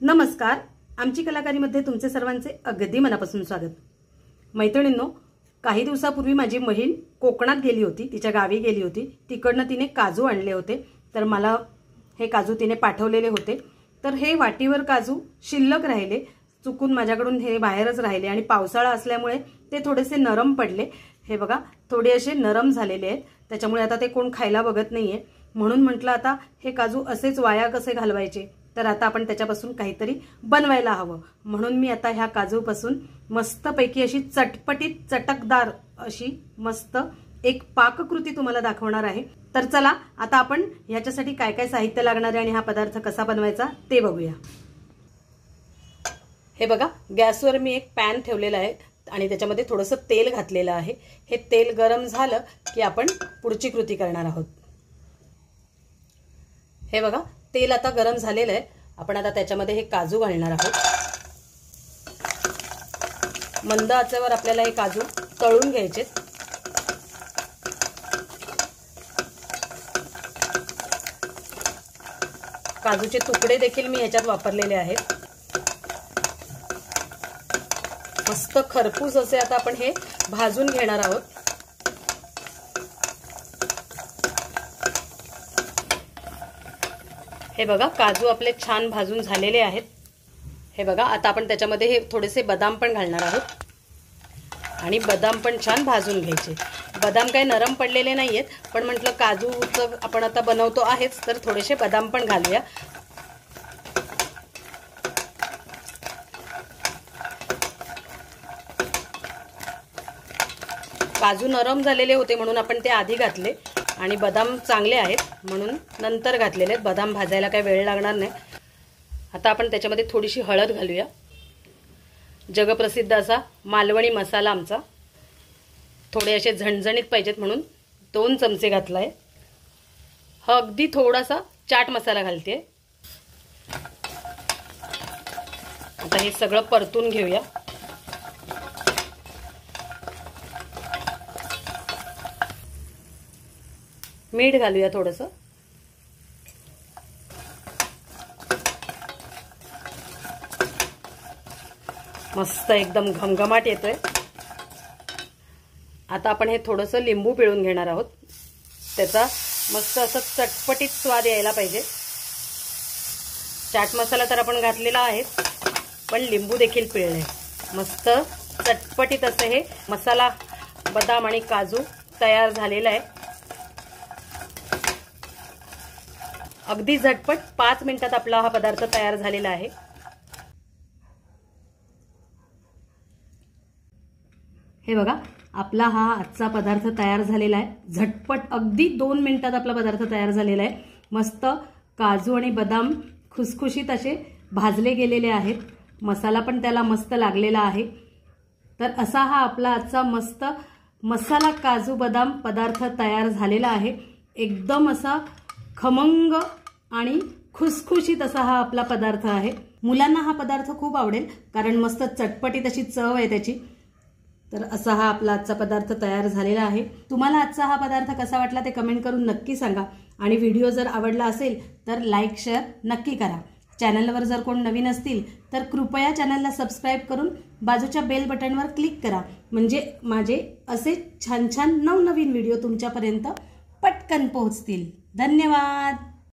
नमस्कार, आमची कलाकारीमध्ये तुमचे सर्वांचे अगदी मनापासून स्वागत। मैत्रिणींनो, काही दिवसापूर्वी माझी बहीण कोकणात गेली होती, तिच्या गावी गेली होती। तिकडनं तिने काजू आणले होते, तर मला हे काजू तिने पाठवलेले होते। तर हे वाटीवर काजू शिल्लक राहिले, चुकून माझ्याकडून हे बाहेरच राहिले आणि पावसाळा असल्यामुळे ते थोडेसे नरम पडले। हे बघा, थोडे असे नरम झालेले आहेत, त्याच्यामुळे आता ते कोण खायला बघत नाहीये। म्हणून म्हटलं आता हे काजू असेच वाया कसे घालवायचे, तर आता आपण त्याच्यापासून काहीतरी बनवायला हवं। म्हणून मी आता ह्या काजूपासून मस्तपैकी अशी चटपटीत चटकदार अशी मस्त एक पाककृती तुम्हाला दाखवणार आहे। तर चला आता आपण याच्यासाठी काय काय साहित्य लागणार आहे आणि हा पदार्थ कसा बनवायचा ते बघूया। हे बघा, गॅसवर मी एक पॅन ठेवलेला आहे आणि त्याच्यामध्ये थोडंसं तेल घातलेलं आहे। हे तेल गरम झालं की आपण पुढची कृती करणार आहोत। हे बघा, तेल आता गरम झालेलं आहे। आपण आता त्याच्यामध्ये हे काजू घालणार आहोत। मंद आचेवर आपल्याला हे काजू तळून घ्यायचे। काजूचे तुकडे देखील मी याच्यात वापरलेले आहेत। मस्त खरपूस असे आता आपण हे भाजून घेणार आहोत। हे बघा, काजू आपले छान भाजून झालेले आहेत। हे बघा, आता आपण त्याच्यामध्ये हे थोडेसे बदाम पण घालणार आहोत आणि बदाम पण छान भाजून घ्यायचे। बदाम काही नरम पडलेले नाहीयेत, पण म्हटलं काजूचं आपण आता बनवतो आहेच, तर थोडेसे बदाम पण घालूया। काजू नरम झालेले होते म्हणून आपण ते आधी घातले आणि बदाम चांगले आहेत म्हणून नंतर घातलेले आहेत। बदाम भाजायला काही वेळ लागणार नाही। आता आपण त्याच्यामध्ये थोडीशी हळद घालूया। जगप्रसिद्ध असा मालवणी मसाला आमचा, थोडे असे झणझणीत पाहिजेत म्हणून 2 चमचे घातलाय। हा अगदी थोडासा चाट मसाला घालते। आता हे सगळं परतून घेऊया। मीठ घालूया थोडंसं। मस्त एकदम घमघमाट येतोय। आता आपण हे थोडंसं लिंबू पिळून घेणार आहोत, त्याचा मस्त असं चटपटीत स्वाद यायला पाहिजे। चाट मसाला तर आपण घातलेला आहे, पण लिंबू देखील पिळले। मस्त चटपटीत असं हे मसाला बदाम आणि काजू तयार झालेला आहे। अगदी झटपट 5 मिनिटात आपला हा पदार्थ तयार झालेला आहे। हे बघा, आपला हा आजचा पदार्थ तयार झालेला आहे। झटपट अगदी 2 मिनिटात आपला पदार्थ तयार झालेला आहे। मस्त काजू आणि बदाम खुसखुशीत असे भाजले गेलेले आहेत। मसाला पण त्याला मस्त लागलेला आहे। तर असा हा आपला आजचा मस्त मसाला काजू बदाम पदार्थ तयार झालेला आहे। एकदम असा खमंग आणि खुसखुशीत असा हा आपला पदार्थ आहे। मुलांना हा पदार्थ खूप आवडेल, कारण मस्त चटपटीत अशी चव आहे त्याची। तर असा हा आपला आजचा पदार्थ तयार झालेला आहे। तुम्हाला आजचा हा पदार्थ कसा वाटला ते कमेंट करून नक्की सांगा आणि व्हिडिओ जर आवडला असेल तर लाईक शेअर नक्की करा। चॅनलवर जर कोण नवीन असतील तर कृपया चॅनलला सबस्क्राईब करून बाजूच्या बेल बटनवर क्लिक करा, म्हणजे माझे असे छान छान नवनवीन व्हिडिओ तुमच्यापर्यंत पटकन पोहोचतील। धन्यवाद।